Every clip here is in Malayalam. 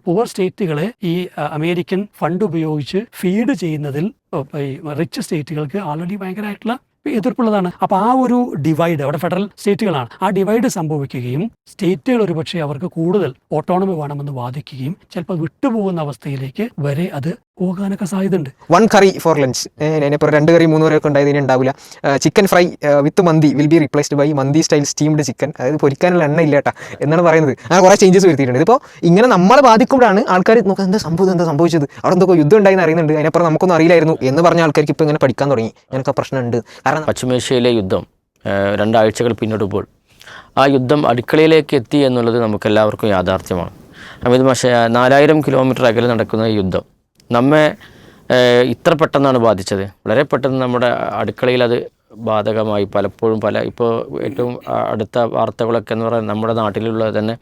പുവർ സ്റ്റേറ്റുകളെ ഈ അമേരിക്കൻ ഫണ്ട് ഉപയോഗിച്ച് ഫീഡ് ചെയ്യുന്നതിൽ റിച്ച് സ്റ്റേറ്റുകൾക്ക് ആൾറെഡി ഭയങ്കരമായിട്ടുള്ള എതിർപ്പുള്ളതാണ്. അപ്പോൾ ആ ഒരു ഡിവൈഡ്, അവിടെ ഫെഡറൽ സ്റ്റേറ്റുകളാണ്, ആ ഡിവൈഡ് സംഭവിക്കുകയും സ്റ്റേറ്റുകൾ ഒരുപക്ഷെ അവർക്ക് കൂടുതൽ ഓട്ടോണമി വേണമെന്ന് വാദിക്കുകയും ചിലപ്പോൾ വിട്ടുപോകുന്ന അവസ്ഥയിലേക്ക് വരെ അത് പോകാനൊക്കെ സാധ്യതയുണ്ട്. 1 curry for lunch, ഇപ്പോൾ 2 കറി 3 കറി ഒക്കെ ഉണ്ടായത് ഇനി ഉണ്ടാവില്ല. Chicken fry with mandi will be replaced by mandi style steamed chicken. അതായത് പൊരിക്കാനുള്ള എണ്ണ ഇല്ലേട്ടാ എന്നാണ് പറയുന്നത്. അങ്ങനെ കുറേ ചേഞ്ചസ് വരുത്തിയിട്ടുണ്ട്. ഇതിപ്പോൾ ഇങ്ങനെ നമ്മളെ ബാധിക്കുമ്പോഴാണ് ആൾക്കാർ നോക്കുക, എന്താ സംഭവിച്ചത്, അവിടെ എന്തൊക്കെ യുദ്ധം ഉണ്ടായെന്ന് അറിയുന്നുണ്ട്, അതിനപ്പുറം നമുക്കൊന്നും അറിയില്ലായിരുന്നു എന്ന് പറഞ്ഞ ആൾക്കാർക്ക് ഇപ്പോൾ ഇങ്ങനെ പഠിക്കാൻ തുടങ്ങി. ഞങ്ങൾക്ക് പ്രശ്നമുണ്ട്. കാരണം പശ്ചിമേഷ്യയിലെ യുദ്ധം 2 ആഴ്ചകൾ പിന്നിടുമ്പോൾ ആ യുദ്ധം അടുക്കളയിലേക്ക് എത്തി എന്നുള്ളത് നമുക്കെല്ലാവർക്കും യാഥാർത്ഥ്യമാണ്. അമിത് മാഷേ, 4000 കിലോമീറ്റർ അകലെ നടക്കുന്ന ഈ യുദ്ധം നമ്മെ ഇത്ര പെട്ടെന്നാണ് ബാധിച്ചത്. വളരെ പെട്ടെന്ന് നമ്മുടെ അടുക്കളയിൽ അത് ബാധകമായി. പലപ്പോഴും ഇപ്പോൾ ഏറ്റവും അടുത്ത വാർത്തകളൊക്കെ എന്ന് പറയുന്നത് നമ്മുടെ നാട്ടിലുള്ള തന്നെ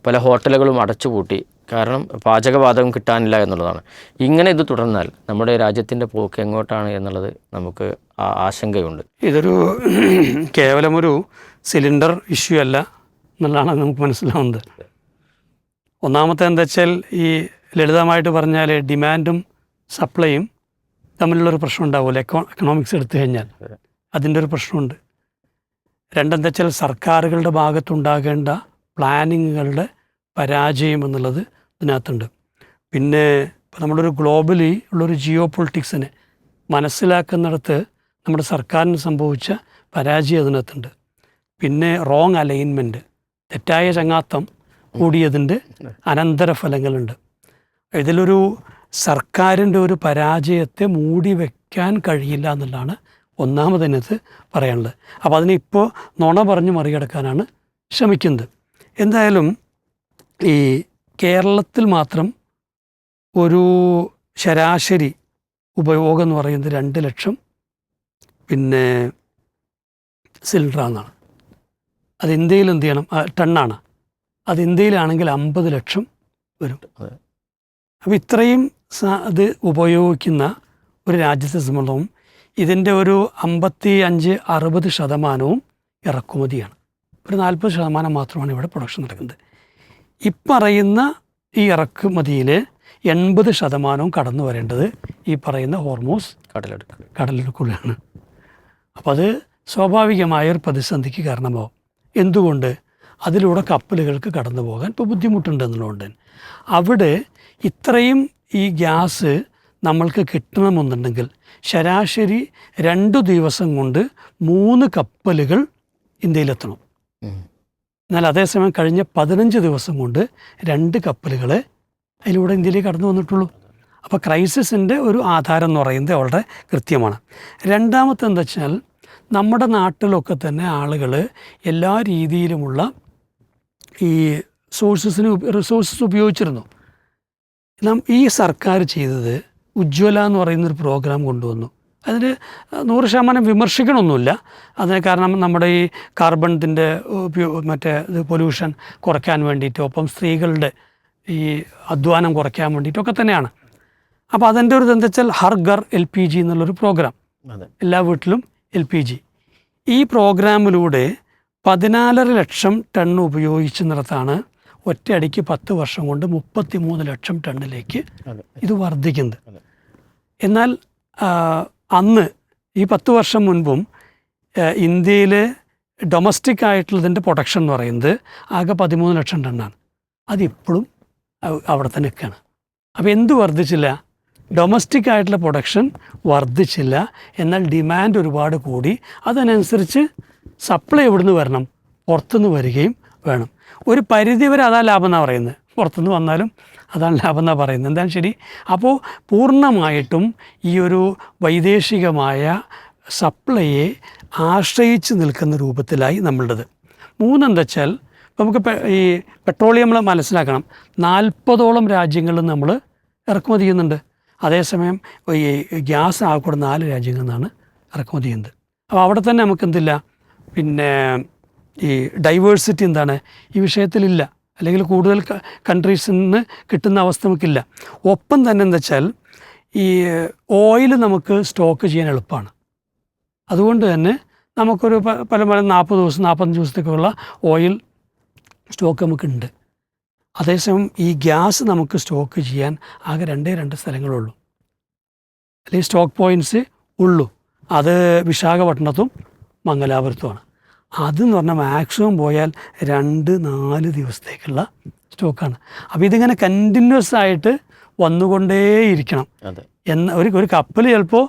പല ഹോട്ടലുകളും അടച്ചുപൂട്ടി. കാരണം പാചകവാതകം കിട്ടാനില്ല എന്നുള്ളതാണ്. ഇങ്ങനെ ഇത് തുടർന്നാൽ നമ്മുടെ രാജ്യത്തിൻ്റെ പോക്ക് എങ്ങോട്ടാണ് എന്നുള്ളത് നമുക്ക് ആശങ്കയുണ്ട്. ഇതൊരു കേവലമൊരു സിലിണ്ടർ ഇഷ്യൂ അല്ല എന്നുള്ളതാണ് നമുക്ക് മനസ്സിലാവുന്നത്. ഒന്നാമത്തെ എന്താ വെച്ചാൽ, ഈ ലളിതമായിട്ട് പറഞ്ഞാൽ ഡിമാൻഡും സപ്ലൈയും തമ്മിലുള്ളൊരു പ്രശ്നം ഉണ്ടാവുമല്ലോ. എക്കണോമിക്സ് എടുത്തു കഴിഞ്ഞാൽ അതിൻ്റെ ഒരു പ്രശ്നമുണ്ട്. രണ്ടെന്താ വെച്ചാൽ, സർക്കാരുകളുടെ ഭാഗത്തുണ്ടാകേണ്ട പ്ലാനിങ്ങുകളുടെ പരാജയം എന്നുള്ളത് ഇതിനകത്തുണ്ട്. പിന്നെ ഇപ്പോൾ നമ്മളൊരു ഗ്ലോബലി ഉള്ളൊരു ജിയോ പൊളിറ്റിക്സിനെ മനസ്സിലാക്കുന്നിടത്ത് നമ്മുടെ സർക്കാരിന് സംഭവിച്ച പരാജയം അതിനകത്തുണ്ട്. പിന്നെ റോങ് അലൈൻമെൻറ്റ്, തെറ്റായ ചങ്ങാത്തം കൂടിയതിൻ്റെ അനന്തരഫലങ്ങളുണ്ട്. ഇതിലൊരു സർക്കാരിൻ്റെ ഒരു പരാജയത്തെ മൂടി വയ്ക്കാൻ കഴിയില്ല എന്നുള്ളതാണ് ഒന്നാമതിനകത്ത് പറയാനുള്ളത്. അപ്പോൾ അതിനെ ഇപ്പോൾ നുണ പറഞ്ഞ് മറികടക്കാനാണ് ശ്രമിക്കുന്നത്. എന്തായാലും ഈ കേരളത്തിൽ മാത്രം ഒരു ശരാശരി ഉപയോഗം എന്ന് പറയുന്നത് 2 ലക്ഷം സിലിണ്ടറാണെന്നാണ്. അത് ഇന്ത്യയിൽ എന്ത് ചെയ്യണം, ടണ്ണാണ്. അത് ഇന്ത്യയിലാണെങ്കിൽ 50 ലക്ഷം വരും. അപ്പോൾ ഇത്രയും അത് ഉപയോഗിക്കുന്ന ഒരു രാജ്യത്തെ സംബന്ധിച്ചും ഇതിൻ്റെ ഒരു 55-60% ഇറക്കുമതിയാണ്. ഒരു 40% മാത്രമാണ് ഇവിടെ പ്രൊഡക്ഷൻ നടക്കുന്നത്. ഇപ്പറയുന്ന ഈ ഇറക്കുമതിയിൽ 80% കടന്നു വരേണ്ടത് ഈ പറയുന്ന ഹോർമൂസ് കടലിടുക്കുള്ളിലാണ്. അപ്പോൾ അത് സ്വാഭാവികമായൊരു പ്രതിസന്ധിക്ക് കാരണമാവും. എന്തുകൊണ്ട്? അതിലൂടെ കപ്പലുകൾക്ക് കടന്നു പോകാൻ ഇപ്പോൾ ബുദ്ധിമുട്ടുണ്ടെന്നുള്ളതുകൊണ്ട് അവിടെ ഇത്രയും ഈ ഗ്യാസ് നമ്മൾക്ക് കിട്ടണമെന്നുണ്ടെങ്കിൽ ശരാശരി 2 ദിവസം കൊണ്ട് 3 കപ്പലുകൾ ഇന്ത്യയിലെത്തണം. എന്നാൽ അതേസമയം കഴിഞ്ഞ 15 ദിവസം കൊണ്ട് 2 കപ്പലുകളെ അതിലൂടെ ഇന്ത്യയിലേക്ക് കടന്നു വന്നിട്ടുള്ളൂ. അപ്പോൾ ക്രൈസിസിൻ്റെ ഒരു ആധാരം എന്ന് പറയുന്നത് വളരെ കൃത്യമാണ്. രണ്ടാമത്തെ എന്താ വെച്ചാൽ, നമ്മുടെ നാട്ടിലൊക്കെ തന്നെ ആളുകൾ എല്ലാ രീതിയിലുമുള്ള ഈ റിസോഴ്സസ് ഉപയോഗിച്ചിരുന്നു. ഈ സർക്കാർ ചെയ്തത് ഉജ്ജ്വല എന്ന് പറയുന്നൊരു പ്രോഗ്രാം കൊണ്ടുവന്നു. അതിന് 100% വിമർശിക്കണമൊന്നുമില്ല. അതിന് കാരണം നമ്മുടെ ഈ കാർബണിൻ്റെ പൊല്യൂഷൻ കുറയ്ക്കാൻ വേണ്ടിയിട്ട്, ഒപ്പം സ്ത്രീകളുടെ ഈ അധ്വാനം കുറയ്ക്കാൻ വേണ്ടിയിട്ടൊക്കെ തന്നെയാണ്. അപ്പോൾ അതിൻ്റെ ഒരു എന്താ വെച്ചാൽ ഹർ ഘർ LPG എന്നുള്ളൊരു പ്രോഗ്രാം, എല്ലാ വീട്ടിലും LPG. ഈ പ്രോഗ്രാമിലൂടെ 14.5 ലക്ഷം ടൺ ഉപയോഗിക്കുന്നിടത്താണ് ഒറ്റയടിക്ക് 10 വർഷം കൊണ്ട് 33 ലക്ഷം ടണ്ണിലേക്ക് ഇത് വർദ്ധിക്കുന്നത്. എന്നാൽ അന്ന് ഈ 10 വർഷം മുൻപും ഇന്ത്യയിൽ ഡൊമസ്റ്റിക് ആയിട്ടുള്ളതിൻ്റെ പ്രൊഡക്ഷൻ എന്ന് പറയുന്നത് ആകെ 13 ലക്ഷം ടണ്ണാണ്. അതിപ്പോഴും അവിടെ തന്നെ നിൽക്കുകയാണ്. അപ്പോൾ എന്ത് വർദ്ധിച്ചില്ല? ഡൊമസ്റ്റിക് ആയിട്ടുള്ള പ്രൊഡക്ഷൻ വർദ്ധിച്ചില്ല. എന്നാൽ ഡിമാൻഡ് ഒരുപാട് കൂടി. അതിനനുസരിച്ച് സപ്ലൈ എവിടുന്ന് വരണം? പുറത്തുനിന്ന് വരികയും വേണം. ഒരു പരിധിവരെ അതാ ലാഭം എന്നാണ് പറയുന്നത്. പുറത്തുനിന്ന് വന്നാലും അതാണ് ലാഭം എന്നാണ് പറയുന്നത്. എന്താണ് ശരി? അപ്പോൾ പൂർണ്ണമായിട്ടും ഈ ഒരു വൈദേശികമായ സപ്ലൈയെ ആശ്രയിച്ച് നിൽക്കുന്ന രൂപത്തിലായി നമ്മളുടേത്. മൂന്നെന്താ വെച്ചാൽ, നമുക്ക് ഈ പെട്രോളിയം നമ്മൾ മനസ്സിലാക്കണം, 40ഓളം രാജ്യങ്ങളിൽ നമ്മൾ ഇറക്കുമതി ചെയ്യുന്നുണ്ട്. അതേസമയം ഈ ഗ്യാസ് ആകെക്കൂടെ 4 രാജ്യങ്ങളിൽ നിന്നാണ് ഇറക്കുമതി ചെയ്യുന്നത്. അപ്പോൾ അവിടെ തന്നെ നമുക്ക് എന്തില്ല, പിന്നെ ഈ ഡൈവേഴ്സിറ്റി എന്താണ് ഈ വിഷയത്തിലില്ല, അല്ലെങ്കിൽ കൂടുതൽ കൺട്രീസിൽ നിന്ന് കിട്ടുന്ന അവസ്ഥ നമുക്കില്ല. ഒപ്പം തന്നെ എന്താ വെച്ചാൽ ഈ ഓയിൽ നമുക്ക് സ്റ്റോക്ക് ചെയ്യാൻ എളുപ്പമാണ്. അതുകൊണ്ട് തന്നെ നമുക്കൊരു പല 40 ദിവസം 45 ദിവസത്തേക്കുള്ള ഓയിൽ സ്റ്റോക്ക് നമുക്കുണ്ട്. അതേസമയം ഈ ഗ്യാസ് നമുക്ക് സ്റ്റോക്ക് ചെയ്യാൻ ആകെ 2 സ്ഥലങ്ങളുള്ളൂ, അല്ലെങ്കിൽ സ്റ്റോക്ക് പോയിൻറ്റ്സ് ഉള്ളൂ. അത് വിശാഖപട്ടണത്തും മംഗലാപുരത്തുമാണ്. അതെന്ന് പറഞ്ഞാൽ മാക്സിമം പോയാൽ 2-4 ദിവസത്തേക്കുള്ള സ്റ്റോക്കാണ്. അപ്പോൾ ഇതിങ്ങനെ കണ്ടിന്യൂസ് ആയിട്ട് വന്നുകൊണ്ടേയിരിക്കണം. ഒരു കപ്പൽ ചിലപ്പോൾ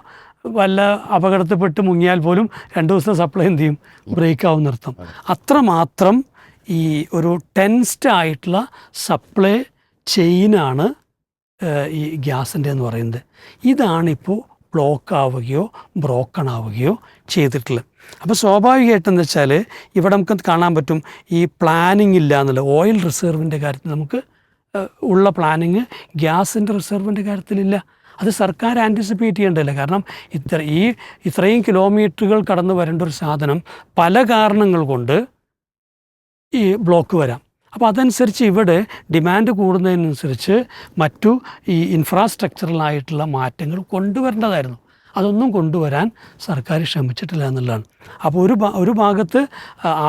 വല്ല അപകടത്തിൽപ്പെട്ട് മുങ്ങിയാൽ പോലും 2 ദിവസത്തെ സപ്ലൈ എന്ത് ചെയ്യും, ബ്രേക്ക് ആവും നിർത്തും. അത്രമാത്രം ഈ ഒരു ടെൻസ്ഡ് ആയിട്ടുള്ള സപ്ലൈ ചെയിനാണ് ഈ ഗ്യാസിൻ്റെ എന്ന് പറയുന്നത്. ഇതാണിപ്പോൾ ബ്ലോക്ക് ആവുകയോ ബ്രോക്കൺ ആവുകയോ ചെയ്തിട്ടുള്ളത്. അപ്പോൾ സ്വാഭാവികമായിട്ടെന്ന് വെച്ചാൽ ഇവിടെ നമുക്ക് കാണാൻ പറ്റും ഈ പ്ലാനിങ് ഇല്ല എന്നുള്ള. ഓയിൽ റിസർവിൻ്റെ കാര്യത്തിൽ നമുക്ക് ഉള്ള പ്ലാനിങ് ഗ്യാസിൻ്റെ റിസർവിൻ്റെ കാര്യത്തിലില്ല. അത് സർക്കാർ ആൻറ്റിസിപ്പേറ്റ് ചെയ്യേണ്ടതില്ല. കാരണം ഇത്രയും കിലോമീറ്ററുകൾ കടന്നു വരേണ്ട ഒരു സാധനം പല കാരണങ്ങൾ കൊണ്ട് ഈ ബ്ലോക്ക് വരാം. അപ്പോൾ അതനുസരിച്ച് ഇവിടെ ഡിമാൻഡ് കൂടുന്നതിനനുസരിച്ച് മറ്റു ഈ ഇൻഫ്രാസ്ട്രക്ചറലായിട്ടുള്ള മാറ്റങ്ങൾ കൊണ്ടുവരേണ്ടതായിരുന്നു. അതൊന്നും കൊണ്ടുവരാൻ സർക്കാർ ശ്രമിച്ചിട്ടില്ല എന്നുള്ളതാണ്. അപ്പോൾ ഒരു ഭാഗത്ത്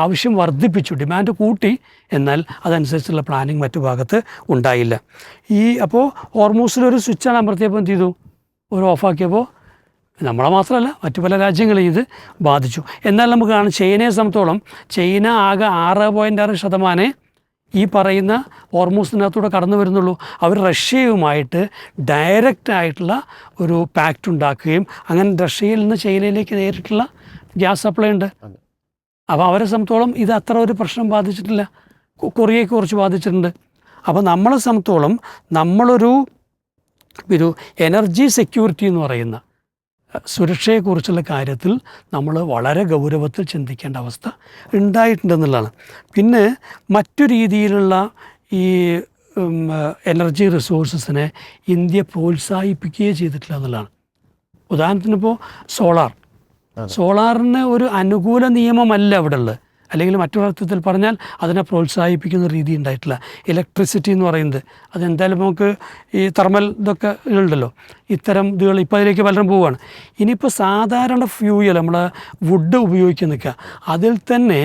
ആവശ്യം വർദ്ധിപ്പിച്ചു, ഡിമാൻഡ് കൂട്ടി, എന്നാൽ അതനുസരിച്ചുള്ള പ്ലാനിങ് മറ്റു ഭാഗത്ത് ഉണ്ടായില്ല. അപ്പോൾ ഹോർമൂസിലൊരു സ്വിച്ചാണ് അമർത്തിയപ്പോൾ എന്ത് ചെയ്തു, ഒരു ഓഫാക്കിയപ്പോൾ നമ്മളെ മാത്രമല്ല മറ്റു പല രാജ്യങ്ങളെയും ഇത് ബാധിച്ചു. എന്നാൽ നമുക്ക് കാണാം ചൈനയെ സംബന്ധിച്ചോളം ചൈന ആകെ 6.6% ഈ പറയുന്ന ഹോർമൂസിനകത്തൂടെ കടന്നു വരുന്നുള്ളൂ. അവർ റഷ്യയുമായിട്ട് ഡയറക്റ്റ് ആയിട്ടുള്ള ഒരു പാക്റ്റ് ഉണ്ടാക്കുകയും അങ്ങനെ റഷ്യയിൽ നിന്ന് ചൈനയിലേക്ക് നേരിട്ടുള്ള ഗ്യാസ് സപ്ലൈ ഉണ്ട്. അപ്പോൾ അവരെ സംബന്ധിച്ചോളം ഇത് അത്ര ഒരു പ്രശ്നം ബാധിച്ചിട്ടില്ല. കൊറിയയ്ക്ക് കുറച്ച് ബാധിച്ചിട്ടുണ്ട്. അപ്പോൾ നമ്മളെ സംബന്ധിച്ചോളം നമ്മളൊരു എനർജി സെക്യൂരിറ്റി എന്ന് പറയുന്ന സുരക്ഷയെക്കുറിച്ചുള്ള കാര്യത്തിൽ നമ്മൾ വളരെ ഗൗരവത്തിൽ ചിന്തിക്കേണ്ട അവസ്ഥ ഉണ്ടായിട്ടുണ്ടെന്നുള്ളതാണ്. പിന്നെ മറ്റു രീതിയിലുള്ള ഈ എനർജി റിസോഴ്സസിനെ ഇന്ത്യ പ്രോത്സാഹിപ്പിക്കുകയേ ചെയ്തിട്ടില്ല എന്നുള്ളതാണ്. ഉദാഹരണത്തിനിപ്പോൾ സോളാറിന് ഒരു അനുകൂല നിയമമല്ല ഇവിടെ ഉള്ളത്, അല്ലെങ്കിൽ മറ്റൊരർത്ഥത്തിൽ പറഞ്ഞാൽ അതിനെ പ്രോത്സാഹിപ്പിക്കുന്ന രീതി ഉണ്ടായിട്ടില്ല. ഇലക്ട്രിസിറ്റി എന്ന് പറയുന്നത് അതെന്തായാലും നമുക്ക് ഈ തെർമൽ ഇതൊക്കെ ഉണ്ടല്ലോ, ഇത്തരം ഇതുകൾ ഇപ്പോൾ അതിലേക്ക് പലരും പോവുകയാണ്. ഇനിയിപ്പോൾ സാധാരണ ഫ്യൂയൽ നമ്മൾ വുഡ് ഉപയോഗിക്കാൻ നിൽക്കുക, അതിൽ തന്നെ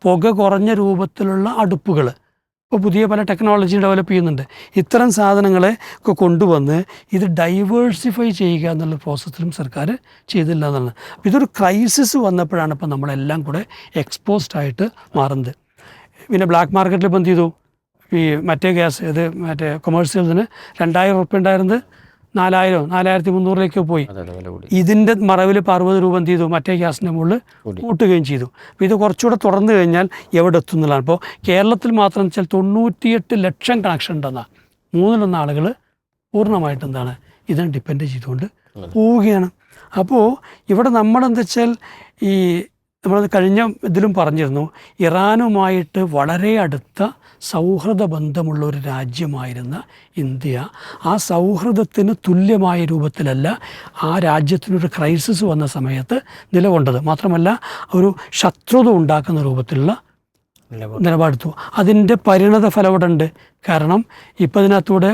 പുക കുറഞ്ഞ രൂപത്തിലുള്ള അടുപ്പുകൾ ഇപ്പോൾ പുതിയ പല ടെക്നോളജി ഡെവലപ്പ് ചെയ്യുന്നുണ്ട്. ഇത്തരം സാധനങ്ങളെ ഒക്കെ കൊണ്ടുവന്ന് ഇത് ഡൈവേഴ്സിഫൈ ചെയ്യുക എന്നുള്ള പ്രോസസ്സിലും സർക്കാർ ചെയ്തില്ല എന്നുള്ളത്. അപ്പോൾ ഇതൊരു ക്രൈസിസ് വന്നപ്പോഴാണ് ഇപ്പോൾ നമ്മളെല്ലാം കൂടെ എക്സ്പോസ്ഡ് ആയിട്ട് മാറുന്നത്. പിന്നെ ബ്ലാക്ക് മാർക്കറ്റിൽ ഇപ്പം എന്ത് ചെയ്തു, ഈ മറ്റേ ഗ്യാസ് മറ്റേ കൊമേഴ്സ്യൽസിന് 2000 ഉറുപ്പ്യ ഉണ്ടായിരുന്നത് 4300 പോയി. ഇതിൻ്റെ മറവിൽ 60 രൂപ എന്ത് ചെയ്തു, മറ്റേ ഗ്യാസിൻ്റെ മുകളിൽ കൂട്ടുകയും ചെയ്തു. അപ്പോൾ ഇത് കുറച്ചുകൂടെ തുറന്നു കഴിഞ്ഞാൽ എവിടെ എത്തുന്നതാണ്. ഇപ്പോൾ കേരളത്തിൽ മാത്രം വെച്ചാൽ 98 ലക്ഷം കണക്ഷൻ ഉണ്ടെന്നാണ്. 1/3 ആളുകൾ പൂർണ്ണമായിട്ട് എന്താണ് ഇതിനെ ഡിപ്പെൻഡ് ചെയ്തുകൊണ്ട് പോവുകയാണ്. അപ്പോൾ ഇവിടെ നമ്മളെന്താ വെച്ചാൽ നമ്മൾ കഴിഞ്ഞ ഇതിലും പറഞ്ഞിരുന്നു, ഇറാനുമായിട്ട് വളരെ അടുത്ത സൗഹൃദ ബന്ധമുള്ള ഒരു രാജ്യമായിരുന്ന ഇന്ത്യ ആ സൗഹൃദത്തിന് തുല്യമായ രൂപത്തിലല്ല ആ രാജ്യത്തിനൊരു ക്രൈസിസ് വന്ന സമയത്ത് നിലകൊണ്ടത്. മാത്രമല്ല ഒരു ശത്രുത ഉണ്ടാക്കുന്ന രൂപത്തിലുള്ള നിലപാടെടുത്തു. അതിൻ്റെ പരിണത ഫലം ഇവിടെ ഉണ്ട്. കാരണം ഇപ്പം ഇതിനകത്തൂടെ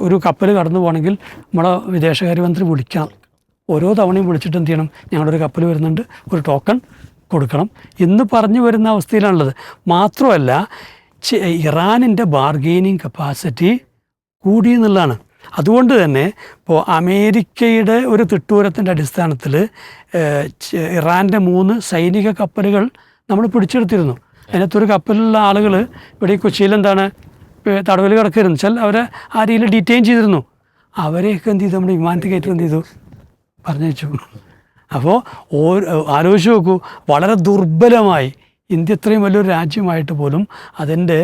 ഒരു കപ്പൽ കടന്നു പോകണമെങ്കിൽ നമ്മളെ വിദേശകാര്യമന്ത്രി വിളിക്കണം. ഓരോ തവണയും വിളിച്ചിട്ട് എന്ത് ചെയ്യണം, ഞങ്ങളുടെ ഒരു കപ്പൽ വരുന്നുണ്ട്, ഒരു ടോക്കൺ കൊടുക്കണം എന്ന് പറഞ്ഞു വരുന്ന അവസ്ഥയിലാണുള്ളത്. മാത്രമല്ല ഇറാനിൻ്റെ ബാർഗെയിനിങ് കപ്പാസിറ്റി കൂടി എന്നുള്ളതാണ്. അതുകൊണ്ട് തന്നെ ഇപ്പോൾ അമേരിക്കയുടെ ഒരു തിട്ടൂരത്തിൻ്റെ അടിസ്ഥാനത്തിൽ ഇറാൻ്റെ 3 സൈനിക കപ്പലുകൾ നമ്മൾ പിടിച്ചെടുത്തിരുന്നു. അതിനകത്തൊരു കപ്പലിലുള്ള ആളുകൾ ഇവിടെ കൊച്ചിയിൽ എന്താണ് തടവിൽ കിടക്കരുന്നു വെച്ചാൽ അവരെ ആ രീതിയിൽ ഡീറ്റെയിൻ ചെയ്തിരുന്നു. അവരെയൊക്കെ എന്ത് ചെയ്തു, നമ്മുടെ വിമാനത്തിൽ കയറ്റി എന്ത് ചെയ്തു, പറഞ്ഞു വെച്ചു. അപ്പോൾ ആലോചിച്ച് നോക്കൂ, വളരെ ദുർബലമായി ഇന്ത്യ ഇത്രയും വലിയൊരു രാജ്യമായിട്ട് പോലും അതിൻ്റെ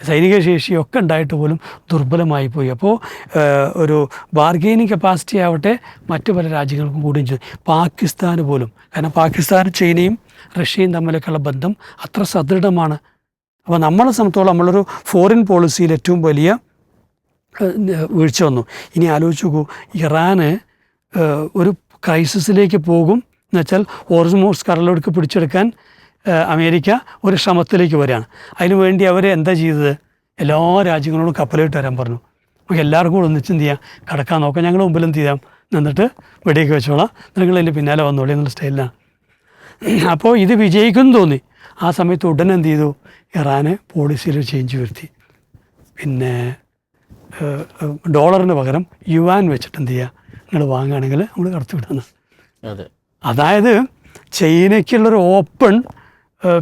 സൈനിക ശേഷിയൊക്കെ ഉണ്ടായിട്ട് പോലും ദുർബലമായി പോയി. അപ്പോൾ ഒരു ബാർഗെയിനിങ് കപ്പാസിറ്റി ആവട്ടെ മറ്റു പല രാജ്യങ്ങൾക്കും കൂടുകയും ചെയ്തു. പാകിസ്ഥാന് പോലും, കാരണം പാകിസ്ഥാനും ചൈനയും റഷ്യയും തമ്മിലൊക്കെയുള്ള ബന്ധം അത്ര സദൃഢമാണ്. അപ്പോൾ നമ്മളെ സംബന്ധിച്ചോളം നമ്മളൊരു ഫോറിൻ പോളിസിയിൽ ഏറ്റവും വലിയ വീഴ്ച വന്നു. ഇനി ആലോചിച്ച് നോക്കൂ, ഇറാന് ഒരു ക്രൈസിസിലേക്ക് പോകും എന്ന് വെച്ചാൽ ഹോർമൂസ് കടലിടുക്ക് പിടിച്ചെടുക്കാൻ അമേരിക്ക ഒരു ശ്രമത്തിലേക്ക് വരികയാണ്. അതിനുവേണ്ടി അവർ എന്താ ചെയ്തത്, എല്ലാ രാജ്യങ്ങളോടും കപ്പലിട്ട് വരാൻ പറഞ്ഞു. നമുക്ക് എല്ലാവർക്കും കൂടെ ഒന്നിച്ച് എന്ത് ചെയ്യാം, കടക്കാൻ നോക്കാം, ഞങ്ങൾ മുമ്പിൽ എന്ത് ചെയ്യാം, നിന്നിട്ട് വെടിയൊക്കെ വെച്ചോളാം, നിങ്ങളതിൻ്റെ പിന്നാലെ വന്നോളി എന്നുള്ള സ്റ്റൈലിലാണ്. അപ്പോൾ ഇത് വിജയിക്കുമെന്ന് തോന്നി. ആ സമയത്ത് ഉടനെ എന്ത് ചെയ്തു, ഇറാന് പോളിസിയിൽ ചേഞ്ച് വരുത്തി. പിന്നെ ഡോളറിന് പകരം യുവാൻ വെച്ചിട്ട് എന്ത് ചെയ്യുക, നിങ്ങൾ വാങ്ങുകയാണെങ്കിൽ നമ്മൾ കടത്തി വിടുന്നത്. അതെ. അതായത് ചൈനയ്ക്കുള്ളൊരു ഓപ്പൺ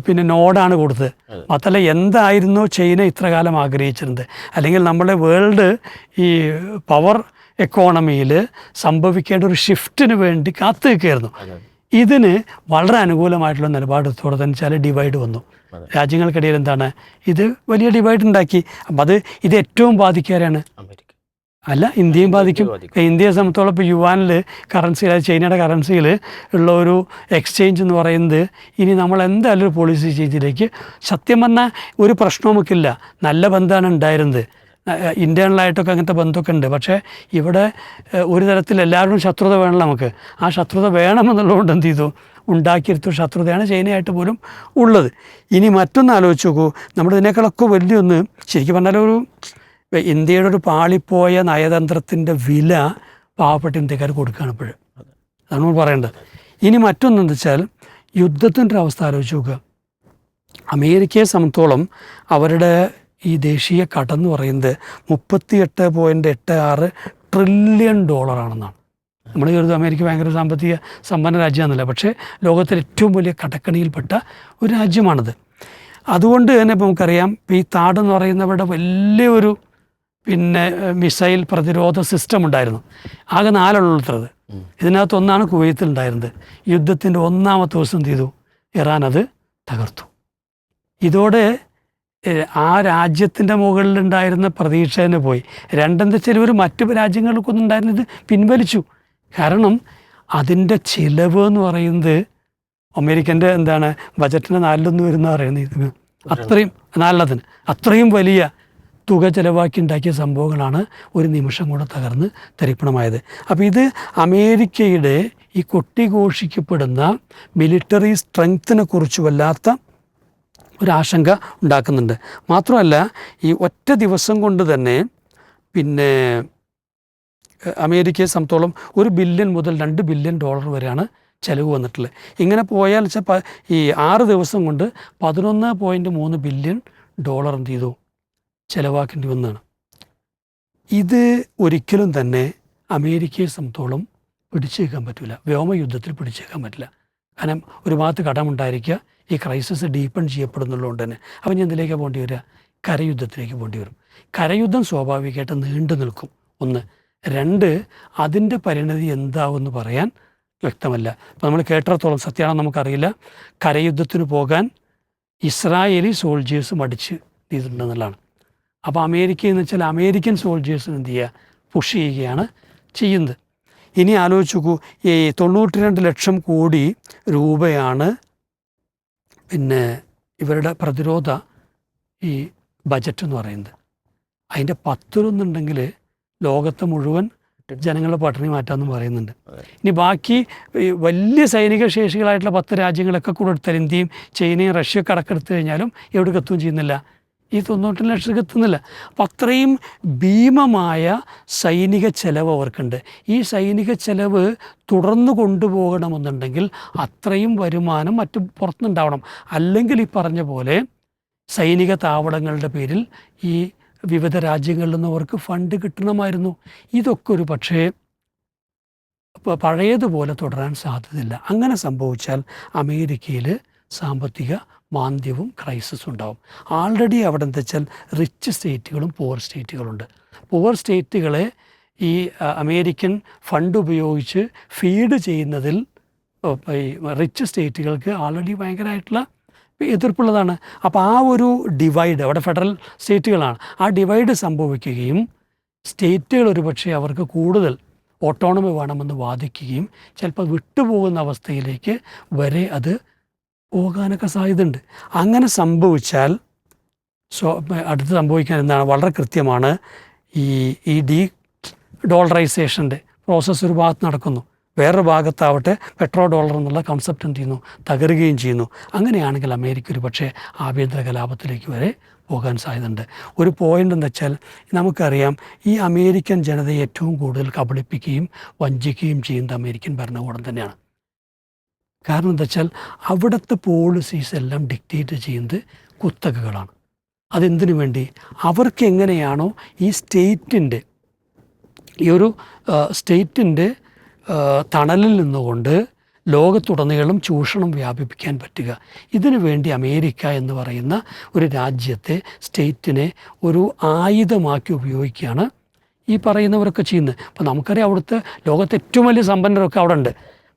പിന്നെ നോഡാണ് കൊടുത്തത്. മാത്രമല്ല എന്തായിരുന്നോ ചൈന ഇത്ര കാലം ആഗ്രഹിച്ചിരുന്നത്, അല്ലെങ്കിൽ നമ്മുടെ വേൾഡ് ഈ പവർ എക്കോണമിയിൽ സംഭവിക്കേണ്ട ഒരു ഷിഫ്റ്റിന് വേണ്ടി കാത്തു നിൽക്കുകയായിരുന്നു. ഇതിന് വളരെ അനുകൂലമായിട്ടുള്ള നിലപാടെടുത്തോടെ തന്നെ വെച്ചാൽ ഡിവൈഡ് വന്നു രാജ്യങ്ങൾക്കിടയിൽ. എന്താണ് ഇത് വലിയ ഡിവൈഡ് ഉണ്ടാക്കി. അപ്പം ഇത് ഏറ്റവും ബാധിക്കാരാണ് അല്ല, ഇന്ത്യയും ബാധിക്കും. ഇന്ത്യയെ സംബന്ധിച്ചോളം ഇപ്പോൾ യുവാനിൽ കറൻസിയിൽ, ചൈനയുടെ കറൻസിയിൽ ഉള്ള ഒരു എക്സ്ചേഞ്ച് എന്ന് പറയുന്നത് ഇനി നമ്മൾ എന്തായാലും ഒരു പോളിസി ചേഞ്ചിലേക്ക്, സത്യം പറഞ്ഞാൽ ഒരു പ്രശ്നവും നമുക്കില്ല, നല്ല ബന്ധമാണ് ഉണ്ടായിരുന്നത്. ഇൻറ്റേണലായിട്ടൊക്കെ അങ്ങനത്തെ ബന്ധമൊക്കെ ഉണ്ട്. പക്ഷേ ഇവിടെ ഒരു തരത്തിൽ എല്ലാവരും ശത്രുത വേണമല്ലോ നമുക്ക്. ആ ശത്രുത വേണമെന്നുള്ളതുകൊണ്ട് എന്ത് ചെയ്തു, ഉണ്ടാക്കിയെടുത്ത ശത്രുതയാണ് ചൈനയായിട്ട് പോലും ഉള്ളത്. ഇനി മറ്റൊന്ന് ആലോചിച്ച് നോക്കൂ, നമ്മുടെ ഇതിനേക്കാളൊക്കെ വലിയൊന്ന് ശരിക്കും പറഞ്ഞാൽ ഒരു ഇന്ത്യയുടെ ഒരു പാളിപ്പോയ നയതന്ത്രത്തിൻ്റെ വില പാവപ്പെട്ട ഇന്ത്യക്കാർ കൊടുക്കുകയാണ് ഇപ്പോഴും. അതാണ് നമ്മൾ പറയേണ്ടത്. ഇനി മറ്റൊന്നെന്ന് വെച്ചാൽ യുദ്ധത്തിൻ്റെ ഒരു അവസ്ഥ ആലോചിച്ച് നോക്കുക. അമേരിക്കയെ സംബന്ധിച്ചോളം അവരുടെ ഈ ദേശീയ കടം പറയുന്നത് 38.86 ട്രില്യൺ ഡോളറാണെന്നാണ്. നമ്മൾ കരുതും അമേരിക്ക ഭയങ്കര സാമ്പത്തിക സമ്പന്ന രാജ്യമാണെന്നല്ല, പക്ഷേ ലോകത്തിലെ ഏറ്റവും വലിയ കടക്കണിയിൽപ്പെട്ട ഒരു രാജ്യമാണിത്. അതുകൊണ്ട് തന്നെ ഇപ്പോൾ നമുക്കറിയാം, ഈ താഡ് എന്ന് പറയുന്നവരുടെ വലിയൊരു പിന്നെ മിസൈൽ പ്രതിരോധ സിസ്റ്റം ഉണ്ടായിരുന്നു. ആകെ 4 ഉള്ളത്. ഇതിനകത്തൊന്നാണ് കുവൈത്തിൽ ഉണ്ടായിരുന്നത്. യുദ്ധത്തിൻ്റെ 1ാമത്തെ ദിവസം എന്ത് ചെയ്തു, ഇറാൻ അത് തകർത്തു. ഇതോടെ ആ രാജ്യത്തിൻ്റെ മുകളിലുണ്ടായിരുന്ന പ്രതീക്ഷ തന്നെ പോയി. രണ്ടെന്താ വെച്ചാൽ ഒരു മറ്റു രാജ്യങ്ങൾക്കൊന്നും ഉണ്ടായിരുന്നത് പിൻവലിച്ചു. കാരണം അതിൻ്റെ ചിലവ് എന്ന് പറയുന്നത് അമേരിക്കൻ്റെ എന്താണ് ബജറ്റിൻ്റെ 4 വരുന്ന പറയുന്നത് ഇതിന് അത്രയും 4 അത്രയും വലിയ തുക ചിലവാക്കി ഉണ്ടാക്കിയ സംഭവങ്ങളാണ് ഒരു നിമിഷം കൂടെ തകർന്ന് തരിപ്പണമായത്. അപ്പോൾ ഇത് അമേരിക്കയുടെ ഈ കൊട്ടിഘോഷിക്കപ്പെടുന്ന മിലിറ്ററി സ്ട്രെങ്ത്തിനെ കുറിച്ച് വല്ലാത്ത ഒരാശങ്ക ഉണ്ടാക്കുന്നുണ്ട്. മാത്രമല്ല ഈ ഒറ്റ ദിവസം കൊണ്ട് തന്നെ പിന്നെ അമേരിക്കയെ സംബന്ധിച്ചോളം $1 ബില്യൺ മുതൽ $2 ബില്യൺ വരെയാണ് ചിലവ് വന്നിട്ടുള്ളത്. ഇങ്ങനെ പോയാൽ വെച്ചാൽ ഈ 6 ദിവസം കൊണ്ട് $11.3 ബില്യൺ എന്ത് ചെയ്തു ചിലവാക്കേണ്ടി വന്നതാണ്. ഇത് ഒരിക്കലും തന്നെ അമേരിക്കയെ സംബന്ധിച്ചോളം പിടിച്ചു വയ്ക്കാൻ പറ്റില്ല, വ്യോമയുദ്ധത്തിൽ പിടിച്ചു വയ്ക്കാൻ പറ്റില്ല. കാരണം ഒരു ഭാഗത്ത് കടമുണ്ടായിരിക്കുക, ഈ ക്രൈസിസ് ഡീപ്പൺ ചെയ്യപ്പെടുന്നുള്ളതുകൊണ്ട് തന്നെ. അപ്പം ഞാൻ എന്തിലേക്കാണ് പോകേണ്ടി വരിക, കരയുദ്ധത്തിലേക്ക് പോകേണ്ടി വരും. കരയുദ്ധം സ്വാഭാവികമായിട്ട് നീണ്ടു നിൽക്കും 1. 2 അതിൻ്റെ പരിണതി എന്താവുമെന്ന് പറയാൻ വ്യക്തമല്ല. ഇപ്പം നമ്മൾ കേട്ടിടത്തോളം സത്യമാണെന്ന് നമുക്കറിയില്ല, കരയുദ്ധത്തിന് പോകാൻ ഇസ്രായേലി സോൾജേഴ്സ് മടിച്ച് ചെയ്തിട്ടുണ്ടെന്നുള്ളതാണ്. അപ്പോൾ അമേരിക്ക എന്ന് വെച്ചാൽ അമേരിക്കൻ സോൾജേഴ്സിന് എന്ത് ചെയ്യുക, പുഷ് ചെയ്യുകയാണ് ചെയ്യുന്നത്. ഇനി ആലോചിച്ച് നോക്കൂ, ഈ 92 ലക്ഷം കോടി രൂപയാണ് പിന്നെ ഇവരുടെ പ്രതിരോധ ഈ ബജറ്റ് എന്ന് പറയുന്നത്. അതിൻ്റെ 10 ലോകത്തെ മുഴുവൻ ജനങ്ങളുടെ പട്ടിണി മാറ്റാമെന്ന് പറയുന്നുണ്ട്. ഇനി ബാക്കി വലിയ സൈനിക ശേഷികളായിട്ടുള്ള 10 രാജ്യങ്ങളൊക്കെ കൂടെ എടുത്താൽ ഇന്ത്യയും ചൈനയും റഷ്യയൊക്കെ അടക്കെടുത്തു കഴിഞ്ഞാലും എവിടേക്ക് എത്തുകയും ചെയ്യുന്നില്ല, ഈ 92 ലക്ഷത്തിൽ എത്തുന്നില്ല. അപ്പം അത്രയും ഭീമമായ സൈനിക ചെലവ് അവർക്കുണ്ട്. ഈ സൈനിക ചെലവ് തുടർന്ന് കൊണ്ടുപോകണമെന്നുണ്ടെങ്കിൽ അത്രയും വരുമാനം മറ്റു പുറത്തുനിന്നുണ്ടാവണം. അല്ലെങ്കിൽ ഈ പറഞ്ഞ പോലെ സൈനിക താവളങ്ങളുടെ പേരിൽ ഈ വിവിധ രാജ്യങ്ങളിൽ നിന്ന് അവർക്ക് ഫണ്ട് കിട്ടണമായിരുന്നു. ഇതൊക്കെ ഒരു പക്ഷേ പഴയതുപോലെ തുടരാൻ സാധ്യതയില്ല. അങ്ങനെ സംഭവിച്ചാൽ അമേരിക്കയിൽ സാമ്പത്തിക മാന്ദ്യവും ക്രൈസിസും ഉണ്ടാവും. ആൾറെഡി അവിടെ എന്താ വെച്ചാൽ റിച്ച് സ്റ്റേറ്റുകളും പുവർ സ്റ്റേറ്റുകളുണ്ട്. പുവർ സ്റ്റേറ്റുകളെ ഈ അമേരിക്കൻ ഫണ്ട് ഉപയോഗിച്ച് ഫീഡ് ചെയ്യുന്നതിൽ ഈ റിച്ച് സ്റ്റേറ്റുകൾക്ക് ആൾറെഡി ഭയങ്കരമായിട്ടുള്ള എതിർപ്പുള്ളതാണ്. അപ്പോൾ ആ ഒരു ഡിവൈഡ്, അവിടെ ഫെഡറൽ സ്റ്റേറ്റുകളാണ്, ആ ഡിവൈഡ് സംഭവിക്കുകയും സ്റ്റേറ്റുകൾ ഒരുപക്ഷെ അവർക്ക് കൂടുതൽ ഓട്ടോണമി വേണമെന്ന് വാദിക്കുകയും ചിലപ്പോൾ വിട്ടുപോകുന്ന അവസ്ഥയിലേക്ക് വരെ അത് പോകാനൊക്കെ സാധ്യതയുണ്ട്. അങ്ങനെ സംഭവിച്ചാൽ അടുത്ത് സംഭവിക്കാൻ എന്താണ് വളരെ കൃത്യമാണ്. ഈ ഡോളറൈസേഷൻ്റെ പ്രോസസ്സ് ഒരു ഭാഗത്ത് നടക്കുന്നു, വേറൊരു ഭാഗത്താവട്ടെ പെട്രോ ഡോളർ എന്നുള്ള കൺസെപ്റ്റ് എന്ത് ചെയ്യുന്നു, തകരുകയും ചെയ്യുന്നു. അങ്ങനെയാണെങ്കിൽ അമേരിക്ക ഒരു പക്ഷേ ആഭ്യന്തര കലാപത്തിലേക്ക് വരെ പോകാൻ സാധ്യതയുണ്ട്. ഒരു പോയിൻ്റ് എന്ന് വെച്ചാൽ നമുക്കറിയാം, ഈ അമേരിക്കൻ ജനതയെ ഏറ്റവും കൂടുതൽ കബളിപ്പിക്കുകയും വഞ്ചിക്കുകയും ചെയ്യുന്നത് അമേരിക്കൻ ഭരണകൂടം തന്നെയാണ്. കാരണം എന്താ വെച്ചാൽ അവിടുത്തെ പോളിസീസ് എല്ലാം ഡിക്റ്റേറ്റ് ചെയ്യുന്നത് കുത്തകകളാണ്. അതെന്തിനു വേണ്ടി? അവർക്ക് എങ്ങനെയാണോ ഈ സ്റ്റേറ്റിൻ്റെ ഈ ഒരു സ്റ്റേറ്റിൻ്റെ തണലിൽ നിന്നുകൊണ്ട് ലോകത്തുടനീളം ചൂഷണം വ്യാപിപ്പിക്കാൻ പറ്റുക, ഇതിനു വേണ്ടി അമേരിക്ക എന്ന് പറയുന്ന ഒരു രാജ്യത്തെ സ്റ്റേറ്റിനെ ഒരു ആയുധമാക്കി ഉപയോഗിക്കുകയാണ് ഈ പറയുന്നവരൊക്കെ ചെയ്യുന്നത്. അപ്പോൾ നമുക്കറിയാം അവിടുത്തെ ലോകത്തെ ഏറ്റവും വലിയ സമ്പന്നരൊക്കെ അവിടെ ഉണ്ട്.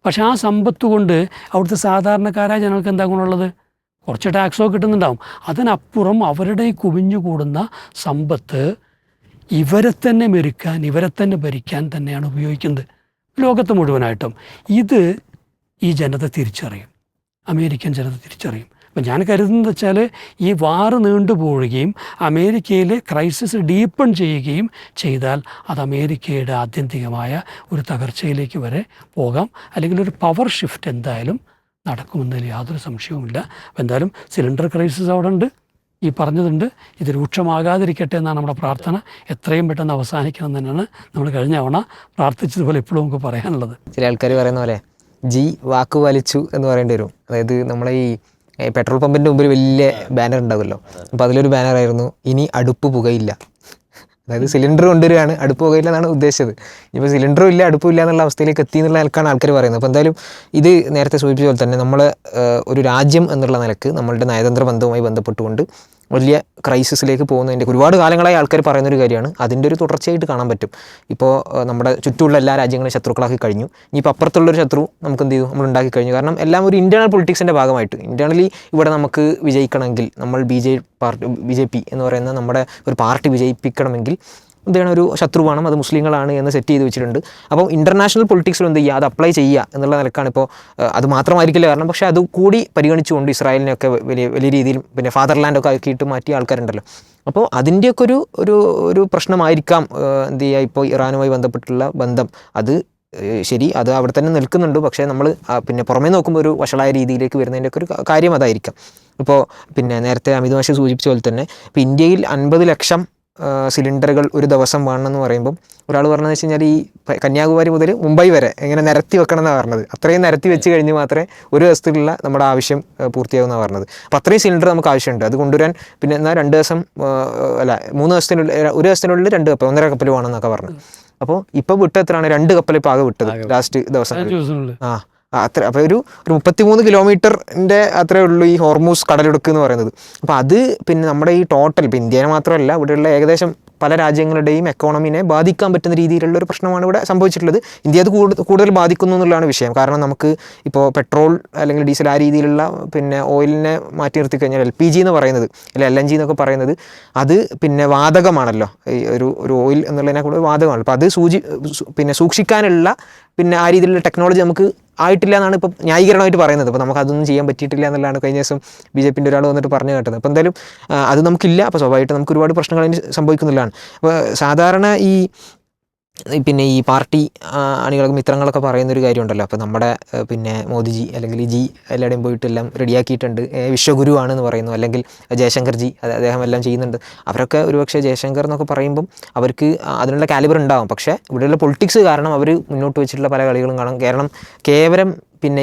പക്ഷേ ആ സമ്പത്ത് കൊണ്ട് അവിടുത്തെ സാധാരണക്കാരായ ജനങ്ങൾക്ക് എന്താ ഗുണമുള്ളത്? കുറച്ച് ടാക്സൊക്കെ കിട്ടുന്നുണ്ടാവും. അതിനപ്പുറം അവരുടെ ഈ കുവിഞ്ഞുകൂടുന്ന സമ്പത്ത് ഇവരെ തന്നെ മെരുക്കാൻ, ഇവരെ തന്നെ ഭരിക്കാൻ തന്നെയാണ് ഉപയോഗിക്കുന്നത് ലോകത്ത് മുഴുവനായിട്ടും. ഇത് ഈ ജനത തിരിച്ചറിയും, അമേരിക്കൻ ജനത തിരിച്ചറിയും. അപ്പം ഞാൻ കരുതുന്നത് വെച്ചാൽ ഈ വാറ് നീണ്ടുപോവുകയും അമേരിക്കയിലെ ക്രൈസിസ് ഡീപ്പൺ ചെയ്യുകയും ചെയ്താൽ അത് അമേരിക്കയുടെ ആത്യന്തികമായ ഒരു തകർച്ചയിലേക്ക് വരെ പോകാം, അല്ലെങ്കിൽ ഒരു പവർ ഷിഫ്റ്റ് എന്തായാലും നടക്കുമെന്നതിൽ യാതൊരു സംശയവുമില്ല. അപ്പോൾ എന്തായാലും സിലിണ്ടർ ക്രൈസിസ് അവിടെ ഉണ്ട്, ഈ പറഞ്ഞതുണ്ട്. ഇത് രൂക്ഷമാകാതിരിക്കട്ടെ എന്നാണ് നമ്മുടെ പ്രാർത്ഥന. എത്രയും പെട്ടെന്ന് അവസാനിക്കണം തന്നെയാണ് നമ്മൾ കഴിഞ്ഞ തവണ പ്രാർത്ഥിച്ചതുപോലെ ഇപ്പോഴും നമുക്ക് പറയാനുള്ളത്. ചില ആൾക്കാർ പറയുന്ന പോലെ വാക്ക് വലിച്ചു എന്ന് പറയേണ്ടി വരും. അതായത് നമ്മളെ ഈ പെട്രോൾ പമ്പിൻ്റെ മുമ്പിൽ വലിയ ബാനർ ഉണ്ടാവുമല്ലോ, അപ്പോൾ അതിലൊരു ബാനറായിരുന്നു ഇനി അടുപ്പ് പുകയില്ല. അതായത് സിലിണ്ടർ കൊണ്ടുവരികയാണ്, അടുപ്പ് പുകയില്ല എന്നാണ് ഉദ്ദേശിച്ചത്. ഇപ്പോൾ സിലിണ്ടറും ഇല്ല അടുപ്പും ഇല്ല എന്നുള്ള അവസ്ഥയിലേക്ക് എത്തി എന്നുള്ള നിലക്കാണ് ആൾക്കാർ പറയുന്നത്. അപ്പോൾ എന്തായാലും ഇത് നേരത്തെ സൂചിപ്പിച്ച പോലെ തന്നെ നമ്മൾ ഒരു രാജ്യം എന്നുള്ള നിലക്ക് നമ്മളുടെ നയതന്ത്ര ബന്ധവുമായി ബന്ധപ്പെട്ടുകൊണ്ട് വലിയ ക്രൈസിസിലേക്ക് പോകുന്നതിൻ്റെ ഒരുപാട് കാലങ്ങളായി ആൾക്കാർ പറയുന്നൊരു കാര്യമാണ്. അതിൻ്റെ ഒരു തുടർച്ചയായിട്ട് കാണാൻ പറ്റും. ഇപ്പോൾ നമ്മുടെ ചുറ്റുമുള്ള എല്ലാ രാജ്യങ്ങളും ശത്രുക്കളാക്കി കഴിഞ്ഞു. ഇനിയിപ്പോൾ അപ്പുറത്തുള്ളൊരു ശത്രു നമുക്ക് എന്ത് ചെയ്തു, നമ്മൾ ഉണ്ടാക്കി കഴിഞ്ഞു. കാരണം എല്ലാം ഒരു ഇൻറ്റേർണൽ പൊളിറ്റിക്സിൻ്റെ ഭാഗമായിട്ട് ഇൻറ്റേർണലി ഇവിടെ നമുക്ക് വിജയിക്കണമെങ്കിൽ നമ്മൾ ബി ജെ പി എന്ന് പറയുന്ന നമ്മുടെ ഒരു പാർട്ടി വിജയിപ്പിക്കണമെങ്കിൽ എന്താണ് ഒരു ശത്രു വേണം, അത് മുസ്ലിങ്ങളാണ് എന്ന് സെറ്റ് ചെയ്ത് വെച്ചിട്ടുണ്ട്. അപ്പോൾ ഇൻ്റർനാഷണൽ പൊളിറ്റിക്സിൽ എന്ത് ചെയ്യുക, അത് അപ്ലൈ ചെയ്യുക എന്നുള്ള നിലക്കാണ്. ഇപ്പോൾ അത് മാത്രമായിരിക്കില്ല കാരണം, പക്ഷേ അത് കൂടി പരിഗണിച്ചുകൊണ്ട് ഇസ്രായേലിനെയൊക്കെ വലിയ രീതിയിൽ പിന്നെ ഫാദർലാൻഡൊക്കെ ആക്കിയിട്ട് മാറ്റിയ ആൾക്കാരുണ്ടല്ലോ. അപ്പോൾ അതിൻ്റെയൊക്കെ ഒരു പ്രശ്നമായിരിക്കാം എന്ത് ചെയ്യുക, ഇപ്പോൾ ഇറാനുമായി ബന്ധപ്പെട്ടുള്ള ബന്ധം. അത് ശരി, അത് അവിടെ തന്നെ നിൽക്കുന്നുണ്ട്. പക്ഷേ നമ്മൾ പിന്നെ പുറമേ നോക്കുമ്പോൾ ഒരു വഷളായ രീതിയിലേക്ക് വരുന്നതിൻ്റെയൊക്കെ ഒരു കാര്യം അതായിരിക്കാം. ഇപ്പോൾ പിന്നെ നേരത്തെ അമിത് മാഷി സൂചിപ്പിച്ച പോലെ തന്നെ ഇപ്പോൾ ഇന്ത്യയിൽ 50 ലക്ഷം സിലിണ്ടറുകൾ ഒരു ദിവസം വേണമെന്ന് പറയുമ്പം ഒരാൾ പറഞ്ഞതെന്ന് വെച്ച് കഴിഞ്ഞാൽ ഈ കന്യാകുമാരി മുതൽ മുംബൈ വരെ എങ്ങനെ നിരത്തി വെക്കണം എന്നാണ് പറഞ്ഞത്. അത്രയും നിരത്തി വെച്ച് കഴിഞ്ഞ് മാത്രമേ ഒരു ദിവസത്തിലുള്ള നമ്മുടെ ആവശ്യം പൂർത്തിയാകുമെന്നാണ് പറഞ്ഞത്. അപ്പോൾ അത്രയും സിലിണ്ടർ നമുക്ക് ആവശ്യമുണ്ട്. അത് കൊണ്ടുവരാൻ പിന്നെ എന്നാൽ 2 ദിവസം അല്ല 3 ദിവസത്തിനുള്ളിൽ, ഒരു ദിവസത്തിനുള്ളിൽ 2 കപ്പൽ 1.5 കപ്പൽ വേണമെന്നൊക്കെ പറഞ്ഞു. അപ്പോൾ ഇപ്പോൾ വിട്ട എത്രയാണ്, 2 കപ്പൽ ഇപ്പോൾ ആകെ വിട്ടത് ലാസ്റ്റ് ദിവസം. അത്ര അപ്പോൾ ഒരു 33 കിലോമീറ്ററിൻ്റെ അത്രേ ഉള്ളൂ ഈ ഹോർമൂസ് കടലിടുക്ക് എന്ന് പറയുന്നത്. അപ്പോൾ അത് പിന്നെ നമ്മുടെ ഈ ടോട്ടൽ ഇപ്പോൾ ഇന്ത്യനെ മാത്രമല്ല ഇവിടെയുള്ള ഏകദേശം പല രാജ്യങ്ങളുടെയും എക്കോണമിനെ ബാധിക്കാൻ പറ്റുന്ന രീതിയിലുള്ള ഒരു പ്രശ്നമാണ് ഇവിടെ സംഭവിച്ചിട്ടുള്ളത്. ഇന്ത്യ അത് കൂടുതൽ ബാധിക്കുന്നു എന്നുള്ളതാണ് വിഷയം. കാരണം നമുക്ക് ഇപ്പോൾ പെട്രോൾ അല്ലെങ്കിൽ ഡീസൽ ആ രീതിയിലുള്ള പിന്നെ ഓയിലിനെ മാറ്റി നിർത്തി കഴിഞ്ഞാൽ LPG എന്ന് പറയുന്നത് അല്ലെ LNG എന്നൊക്കെ പറയുന്നത് അത് പിന്നെ വാതകമാണല്ലോ. ഒരു ഓയിൽ എന്നുള്ളതിനെ കൂടെ വാതകമാണ്. അപ്പോൾ അത് പിന്നെ സൂക്ഷിക്കാനുള്ള പിന്നെ ആ രീതിയിലുള്ള ടെക്നോളജി നമുക്ക് ആയിട്ടില്ല എന്നാണ് ഇപ്പോൾ ന്യായീകരണമായിട്ട് പറയുന്നത്. അപ്പോൾ നമുക്ക് അതൊന്നും ചെയ്യാൻ പറ്റിയിട്ടില്ല എന്നുള്ളതാണ് കഴിഞ്ഞ ദിവസം BJP ഒരാൾ വന്നിട്ട് പറഞ്ഞു കേട്ടത്. അപ്പോൾ എന്തായാലും അത് നമുക്കില്ല. അപ്പോൾ സ്വാഭാവികമായിട്ട് നമുക്ക് ഒരുപാട് പ്രശ്നങ്ങൾ അതിന് സംഭവിക്കുന്നില്ലാണ്. അപ്പോൾ സാധാരണ പിന്നെ ഈ പാർട്ടി അണികളും മിത്രങ്ങളൊക്കെ പറയുന്നൊരു കാര്യമുണ്ടല്ലോ. അപ്പോൾ നമ്മുടെ പിന്നെ മോദിജി അല്ലെങ്കിൽ എല്ലായിടെയും പോയിട്ട് എല്ലാം റെഡിയാക്കിയിട്ടുണ്ട്, വിശ്വഗുരു ആണെന്ന് പറയുന്നു, അല്ലെങ്കിൽ ജയശങ്കർജി അദ്ദേഹം എല്ലാം ചെയ്യുന്നുണ്ട്. അവരൊക്കെ ഒരുപക്ഷെ ജയശങ്കർ എന്നൊക്കെ പറയുമ്പം അവർക്ക് അതിനുള്ള കാലിബർ ഉണ്ടാകും. പക്ഷേ ഇവിടെയുള്ള പൊളിറ്റിക്സ് കാരണം അവർ മുന്നോട്ട് വെച്ചിട്ടുള്ള പല കളികളും കാണാം. കേവലം പിന്നെ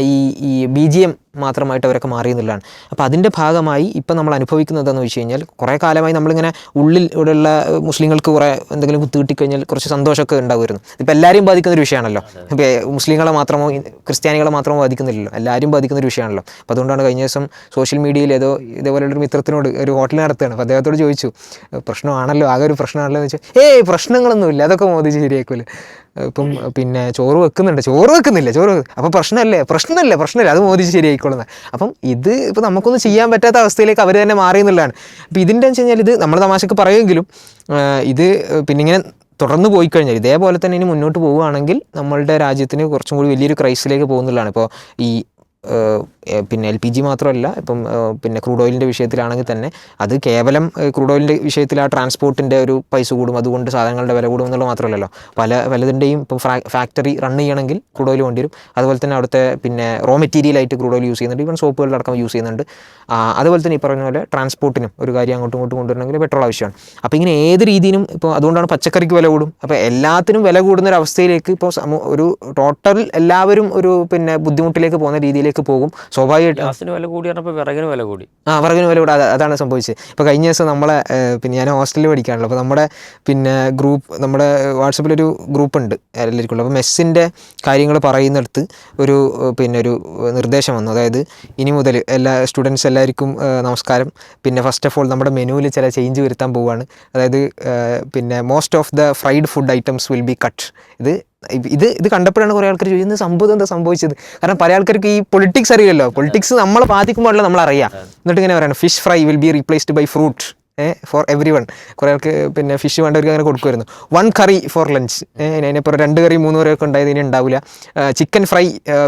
ഈ BGM മാത്രമായിട്ട് അവരൊക്കെ മാറിയെന്നുള്ളതാണ്. അപ്പോൾ അതിൻ്റെ ഭാഗമായി ഇപ്പം നമ്മൾ അനുഭവിക്കുന്നതെന്ന് വെച്ച് കഴിഞ്ഞാൽ കുറേ കാലമായി നമ്മളിങ്ങനെ ഉള്ളിൽ ഇവിടെയുള്ള മുസ്ലിങ്ങൾക്ക് കുറേ എന്തെങ്കിലും കുത്തു കിട്ടിക്കഴിഞ്ഞാൽ കുറച്ച് സന്തോഷമൊക്കെ ഉണ്ടാകുമായിരുന്നു. ഇപ്പോൾ എല്ലാവരെയും ബാധിക്കുന്നൊരു വിഷയമാണല്ലോ. ഇപ്പോൾ മുസ്ലിങ്ങളെ മാത്രമോ ക്രിസ്ത്യാനികളെ മാത്രമോ ബാധിക്കുന്നില്ലല്ലോ, എല്ലാവരും ബാധിക്കുന്നൊരു വിഷയമാണല്ലോ. അപ്പോൾ അതുകൊണ്ടാണ് കഴിഞ്ഞ ദിവസം സോഷ്യൽ മീഡിയയിൽ ഇതേപോലെയുള്ളൊരു മിത്രത്തിനോട് ഒരു ഹോട്ടൽ നടത്തുകയാണ്. അപ്പോൾ അദ്ദേഹത്തോട് ചോദിച്ചു, പ്രശ്നമാണല്ലോ, ആകെ ഒരു പ്രശ്നമാണല്ലോ എന്ന് വെച്ചാൽ പ്രശ്നങ്ങളൊന്നുമില്ല, അതൊക്കെ മോദിജി ശരിയാക്കൂല. ഇപ്പം പിന്നെ ചോറ് വെക്കുന്നില്ല. അപ്പോൾ പ്രശ്നമല്ലേ അത് മോദിജി ശരിയായിക്കൊള്ളുന്നത്. അപ്പം ഇത് ഇപ്പോൾ നമുക്കൊന്നും ചെയ്യാൻ പറ്റാത്ത അവസ്ഥയിലേക്ക് അവർ തന്നെ മാറി എന്നുള്ളതാണ്. അപ്പോൾ ഇതിൻ്റെ വെച്ച് കഴിഞ്ഞാൽ ഇത് നമ്മൾ തമാശക്ക് പറയുമെങ്കിലും ഇത് പിന്നെ ഇങ്ങനെ തുടർന്ന് പോയി കഴിഞ്ഞാൽ ഇതേപോലെ തന്നെ ഇനി മുന്നോട്ട് പോവുകയാണെങ്കിൽ നമ്മളുടെ രാജ്യത്തിന് കുറച്ചും കൂടി വലിയൊരു ക്രൈസിലേക്ക് പോകുന്നുള്ളതാണ്. ഇപ്പോൾ ഈ പിന്നെ LPG മാത്രമല്ല, ഇപ്പം പിന്നെ ക്രൂഡ് ഓയിലിൻ്റെ വിഷയത്തിലാണെങ്കിൽ തന്നെ അത് കേവലം ക്രൂഡ് ഓയിലിൻ്റെ വിഷയത്തിൽ ആ ട്രാൻസ്പോർട്ടിൻ്റെ ഒരു പൈസ കൂടും, അതുകൊണ്ട് സാധനങ്ങളുടെ വില കൂടും എന്നുള്ളത് മാത്രമല്ലോ. പലതിൻ്റെയും ഇപ്പം ഫാക്ടറി റൺ ചെയ്യണമെങ്കിൽ ക്രൂഡ് ഓയിൽ വേണ്ടി വരും. അതുപോലെ തന്നെ അവിടുത്തെ പിന്നെ റോ മെറ്റീരിയലായിട്ട് ക്രൂഡ് ഓയിൽ യൂസ് ചെയ്യുന്നുണ്ട്, ഇവൻ സോപ്പുകളിലടക്കം യൂസ് ചെയ്യുന്നുണ്ട്. അതുപോലെ തന്നെ ഈ പറഞ്ഞ പോലെ ട്രാൻസ്പോർട്ടിനും ഒരു കാര്യം അങ്ങോട്ടും കൊണ്ടുവരണമെങ്കിൽ പെട്രോൾ ആവശ്യമാണ്. അപ്പോൾ ഇങ്ങനെ ഏത് രീതിയിലും ഇപ്പോൾ അതുകൊണ്ടാണ് പച്ചക്കറിക്ക് വില കൂടും. അപ്പോൾ എല്ലാത്തിനും വില കൂടുന്നൊരവസ്ഥയിലേക്ക് ഇപ്പോൾ ഒരു ടോട്ടൽ എല്ലാവരും ഒരു പിന്നെ ബുദ്ധിമുട്ടിലേക്ക് പോകുന്ന രീതിയിലേക്ക് പോകും. സ്വാഭാവികമായിട്ട് ഗ്യാസിന് വില കൂടി പറഞ്ഞപ്പോൾ വിറകിന് വില കൂടി. വിറകിന് വില കൂടെ അതാണ് സംഭവിച്ചത്. ഇപ്പോൾ കഴിഞ്ഞ ദിവസം നമ്മളെ പിന്നെ ഞാൻ ഹോസ്റ്റലിൽ പഠിക്കാണല്ലോ, അപ്പോൾ നമ്മുടെ പിന്നെ നമ്മുടെ വാട്സപ്പിലൊരു ഗ്രൂപ്പ് ഉണ്ട് എല്ലാവർക്കും. അപ്പോൾ മെസ്സിൻ്റെ കാര്യങ്ങൾ പറയുന്നിടത്ത് ഒരു നിർദ്ദേശം വന്നു. അതായത് ഇനി മുതൽ എല്ലാ സ്റ്റുഡൻസ് എല്ലാവർക്കും നമസ്കാരം. പിന്നെ ഫസ്റ്റ് ഓഫ് ഓൾ നമ്മുടെ മെനുവിൽ ചില ചേഞ്ച് വരുത്താൻ പോവുകയാണ്. അതായത് പിന്നെ most of the fried food items will be cut. ഇത് കണ്ടപ്പോഴാണ് കുറേ ആൾക്കാർ ചോദിക്കുന്നത് സംഭവം എന്താ സംഭവിച്ചത്. കാരണം പല ആൾക്കാർക്ക് ഈ പൊളിറ്റിക്സ് അറിയില്ലല്ലോ. പൊളിറ്റിക്സ് നമ്മളെ ബാധിക്കുമ്പോഴല്ല നമ്മളറിയാം. എന്നിട്ട് ഇങ്ങനെ പറയണം fish fry will be replaced by fruit for every one. കുറേ ആൾക്ക് പിന്നെ ഫിഷ് വേണ്ടവർക്ക് അങ്ങനെ കൊടുക്കുമായിരുന്നു. 1 കറി ഫോർ ലഞ്ച്. അതിനിപ്പോൾ 2 കറി 3 കറി ഒക്കെ ഉണ്ടായത് ഇനി ഉണ്ടാവില്ല. Chicken fry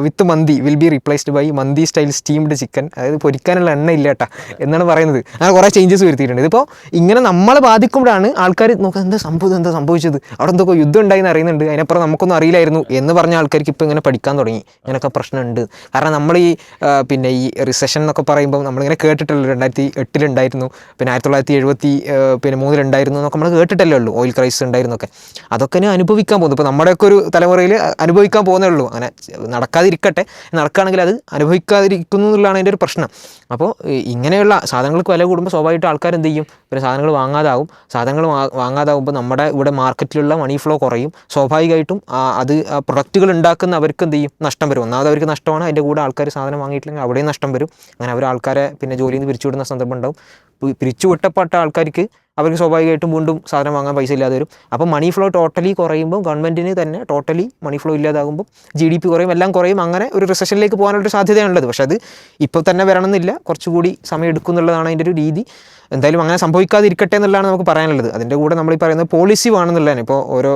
with mandi will be replaced by mandi style steamed chicken. അതായത് പൊരിക്കാനുള്ള എണ്ണ ഇല്ല കേട്ടാ എന്നാണ് പറയുന്നത്. അങ്ങനെ കുറേ ചേഞ്ചസ് വരുത്തിയിട്ടുണ്ട്. ഇതിപ്പോൾ ഇങ്ങനെ നമ്മളെ ബാധിക്കുമ്പോഴാണ് ആൾക്കാർ നോക്കുക എന്താ സംഭവിച്ചത്, അവിടെ എന്തൊക്കെ യുദ്ധം ഉണ്ടായിന്ന് അറിയുന്നുണ്ട്, അതിനപ്പുറം നമുക്കൊന്നും അറിയില്ലായിരുന്നു എന്ന് പറഞ്ഞ ആൾക്കാർക്ക് ഇപ്പോൾ ഇങ്ങനെ പഠിക്കാൻ തുടങ്ങി. ഇങ്ങനെയൊക്കെ പ്രശ്നമുണ്ട്. കാരണം നമ്മൾ ഈ പിന്നെ ഈ റിസഷൻ എന്നൊക്കെ പറയുമ്പോൾ നമ്മളിങ്ങനെ കേട്ടിട്ടുള്ളൂ. 2008 ഉണ്ടായിരുന്നു, പിന്നെ 1973 ഉണ്ടായിരുന്നു എന്നൊക്കെ നമ്മൾ കേട്ടിട്ടല്ലേ ഉള്ളൂ. ഓയിൽ ക്രൈസിസ് ഉണ്ടായിരുന്നൊക്കെ. അതൊക്കെ അനുഭവിക്കാൻ പോകുന്നു. ഇപ്പോൾ നമ്മുടെയൊക്കെ ഒരു തലമുറയിൽ അനുഭവിക്കാൻ പോകുന്നേ ഉള്ളൂ. അങ്ങനെ നടക്കാതിരിക്കട്ടെ, നടക്കുകയാണെങ്കിൽ അത് അനുഭവിക്കാതിരിക്കുന്നു എന്നുള്ളതാണ് അതിൻ്റെ ഒരു പ്രശ്നം. അപ്പോൾ ഇങ്ങനെയുള്ള സാധനങ്ങൾക്ക് വില കൂടുമ്പോൾ സ്വാഭാവികമായിട്ട് ആൾക്കാർ എന്ത് ചെയ്യും, പിന്നെ സാധനങ്ങൾ വാങ്ങാതാവുമ്പോൾ നമ്മുടെ ഇവിടെ മാർക്കറ്റിലുള്ള മണി ഫ്ലോ കുറയും. സ്വാഭാവികമായിട്ടും അത് പ്രൊഡക്റ്റുകൾ ഉണ്ടാക്കുന്നവർക്ക് എന്ത് ചെയ്യും, നഷ്ടം വരും. ഒന്നാമത് അവർക്ക് നഷ്ടമാണ്, അതിൻ്റെ കൂടെ ആൾക്കാർ സാധനം വാങ്ങിയിട്ടില്ലെങ്കിൽ അവിടെയും നഷ്ടം വരും. അങ്ങനെ അവർ ആൾക്കാരെ പിന്നെ ജോലിയിൽ നിന്ന് പിരിച്ചുവിടുന്ന സന്ദർഭം ഉണ്ടാവും. പിരിച്ചുവിട്ടപ്പെട്ട ആൾക്കാർക്ക് അവർക്ക് സ്വാഭാവികമായിട്ടും വീണ്ടും സാധനം വാങ്ങാൻ പൈസ ഇല്ലാതെ വരും. അപ്പോൾ മണി ഫ്ലോ ടോട്ടലി കുറയുമ്പോൾ ഗവൺമെൻറ്റിന് തന്നെ ടോട്ടലി മണി ഫ്ലോ ഇല്ലാതാകുമ്പോൾ GDP കുറയും, എല്ലാം കുറയും. അങ്ങനെ ഒരു റിസഷനിലേക്ക് പോകാനുള്ളൊരു സാധ്യതയാണുള്ളത്. പക്ഷേ അത് ഇപ്പോൾ തന്നെ വരണമെന്നില്ല, കുറച്ചുകൂടി സമയം എടുക്കും എന്നുള്ളതാണ് അതിൻ്റെ ഒരു രീതി. എന്തായാലും അങ്ങനെ സംഭവിക്കാതിരിക്കട്ടെ എന്നുള്ളതാണ് നമുക്ക് പറയാനുള്ളത്. അതിൻ്റെ കൂടെ നമ്മൾ ഈ പറയുന്നത് പോളിസി വേണമെന്നുള്ളതാണ്. ഇപ്പോൾ ഓരോ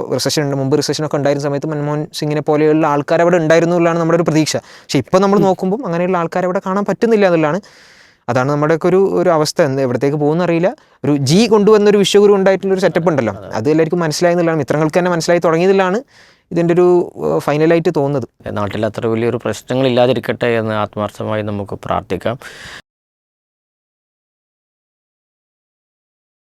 മുമ്പ് റിസഷനൊക്കെ ഉണ്ടായിരുന്ന സമയത്ത് മൻമോഹൻ സിംഗിനെ പോലെയുള്ള ആൾക്കാർ അവിടെ ഉണ്ടായിരുന്നു എന്നുള്ളതാണ് നമ്മുടെ ഒരു പ്രതീക്ഷ. പക്ഷേ ഇപ്പോൾ നമ്മൾ നോക്കുമ്പോൾ അങ്ങനെയുള്ള ആൾക്കാരെ അവിടെ കാണാൻ പറ്റുന്നില്ല എന്നുള്ളതാണ്. അതാണ് നമ്മുടെയൊക്കെ ഒരു അവസ്ഥ. എവിടത്തേക്ക് പോകുന്ന അറിയില്ല. ഒരു കൊണ്ടുവന്നൊരു വിശ്വഗുരു ഉണ്ടായിട്ടുള്ളൊരു സെറ്റപ്പ് ഉണ്ടല്ലോ, അത് എല്ലാവർക്കും മനസ്സിലായി എന്നുള്ളതാണ്. മിത്രങ്ങൾക്ക് തന്നെ മനസ്സിലായി തുടങ്ങിയതിലാണ് ഇതിൻ്റെ ഒരു ഫൈനലായിട്ട് തോന്നുന്നത്. നാട്ടിൽ അത്ര വലിയൊരു പ്രശ്നങ്ങളില്ലാതിരിക്കട്ടെ എന്ന് ആത്മാർത്ഥമായി നമുക്ക് പ്രാർത്ഥിക്കാം.